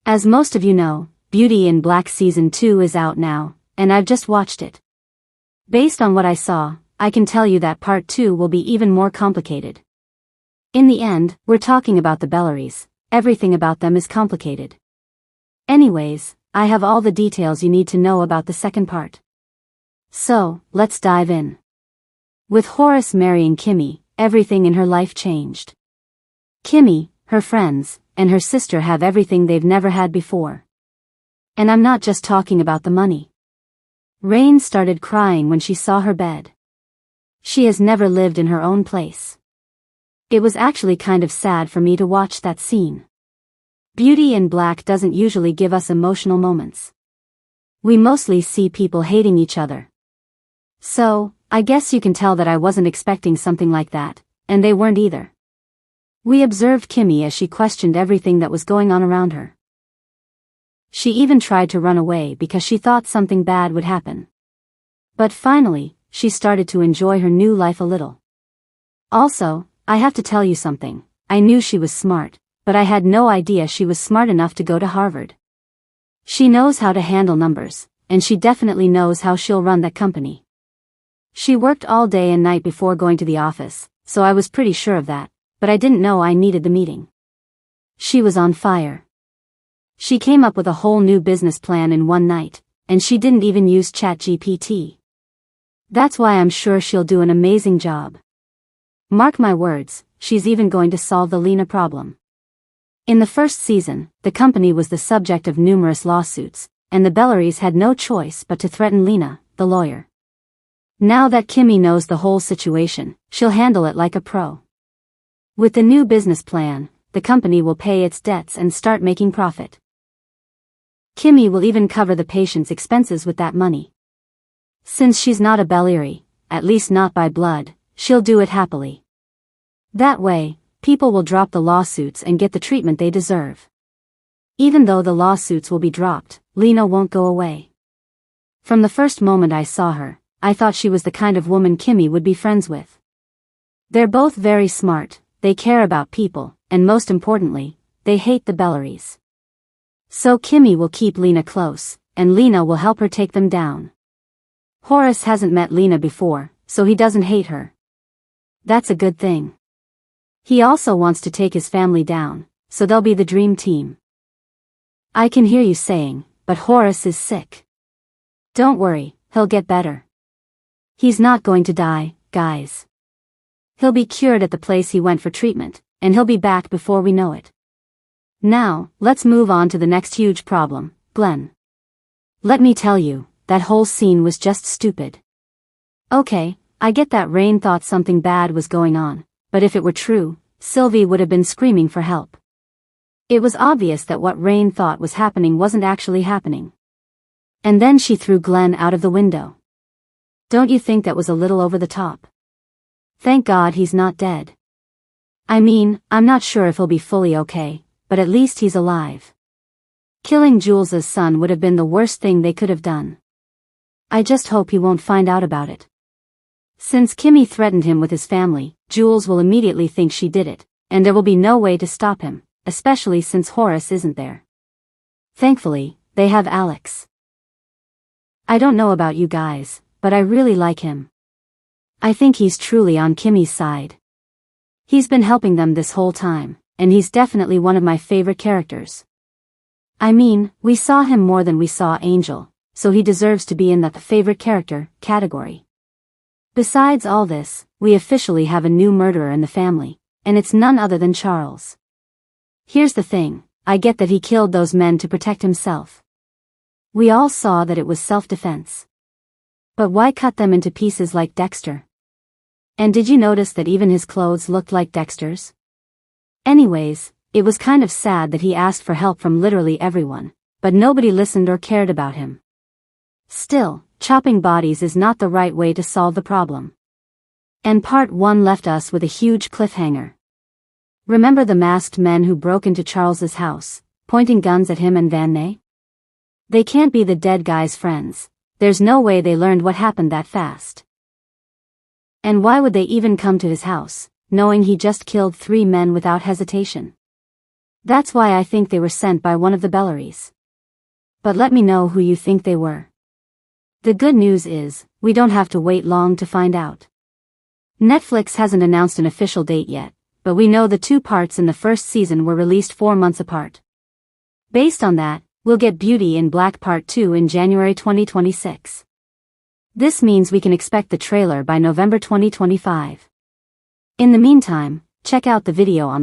As most of you know, Beauty in Black Season 2 is out now, and I've just watched it. Based on what I saw, I can tell you that Part 2 will be even more complicated. In the end, we're talking about the Belleries. Everything about them is complicated. Anyways, I have all the details you need to know about the second part. So, let's dive in. With Horace marrying Kimmy, everything in her life changed. Kimmy, her friends, and her sister have everything they've never had before. And I'm not just talking about the money. Rain started crying when she saw her bed. She has never lived in her own place. It was actually kind of sad for me to watch that scene. Beauty in Black doesn't usually give us emotional moments. We mostly see people hating each other. So, I guess you can tell that I wasn't expecting something like that, and they weren't either. We observed Kimmy as she questioned everything that was going on around her. She even tried to run away because she thought something bad would happen. But finally, she started to enjoy her new life a little. Also, I have to tell you something. I knew she was smart, but I had no idea she was smart enough to go to Harvard. She knows how to handle numbers, and she definitely knows how she'll run that company. She worked all day and night before going to the office, so I was pretty sure of that, but I didn't know I needed the meeting. She was on fire. She came up with a whole new business plan in one night, and she didn't even use ChatGPT. That's why I'm sure she'll do an amazing job. Mark my words, she's even going to solve the Lena problem. In the first season, the company was the subject of numerous lawsuits, and the Belleries had no choice but to threaten Lena, the lawyer. Now that Kimmy knows the whole situation, she'll handle it like a pro. With the new business plan, the company will pay its debts and start making profit. Kimmy will even cover the patient's expenses with that money. Since she's not a Bellery, at least not by blood, she'll do it happily. That way, people will drop the lawsuits and get the treatment they deserve. Even though the lawsuits will be dropped, Lena won't go away. From the first moment I saw her, I thought she was the kind of woman Kimmy would be friends with. They're both very smart, they care about people, and most importantly, they hate the Belleries. So Kimmy will keep Lena close, and Lena will help her take them down. Horace hasn't met Lena before, so he doesn't hate her. That's a good thing. He also wants to take his family down, so they'll be the dream team. I can hear you saying, but Horace is sick. Don't worry, he'll get better. He's not going to die, guys. He'll be cured at the place he went for treatment, and he'll be back before we know it. Now, let's move on to the next huge problem, Glenn. Let me tell you, that whole scene was just stupid. Okay, I get that Rain thought something bad was going on, but if it were true, Sylvie would have been screaming for help. It was obvious that what Rain thought was happening wasn't actually happening. And then she threw Glenn out of the window. Don't you think that was a little over the top? Thank God he's not dead. I mean, I'm not sure if he'll be fully okay, but at least he's alive. Killing Jules's son would have been the worst thing they could have done. I just hope he won't find out about it. Since Kimmy threatened him with his family, Jules will immediately think she did it, and there will be no way to stop him, especially since Horace isn't there. Thankfully, they have Alex. I don't know about you guys, but I really like him. I think he's truly on Kimmy's side. He's been helping them this whole time, and he's definitely one of my favorite characters. I mean, we saw him more than we saw Angel, so he deserves to be in the favorite character category. Besides all this, we officially have a new murderer in the family, and it's none other than Charles. Here's the thing, I get that he killed those men to protect himself. We all saw that it was self-defense. But why cut them into pieces like Dexter? And did you notice that even his clothes looked like Dexter's? Anyways, it was kind of sad that he asked for help from literally everyone, but nobody listened or cared about him. Still, chopping bodies is not the right way to solve the problem. And part 1 left us with a huge cliffhanger. Remember the masked men who broke into Charles's house, pointing guns at him and Van Ney? They can't be the dead guy's friends. There's no way they learned what happened that fast. And why would they even come to his house, knowing he just killed 3 men without hesitation? That's why I think they were sent by one of the Bellaries. But let me know who you think they were. The good news is, we don't have to wait long to find out. Netflix hasn't announced an official date yet, but we know the 2 parts in the first season were released 4 months apart. Based on that, we'll get Beauty in Black Part 2 in January 2026. This means we can expect the trailer by November 2025. In the meantime, check out the video on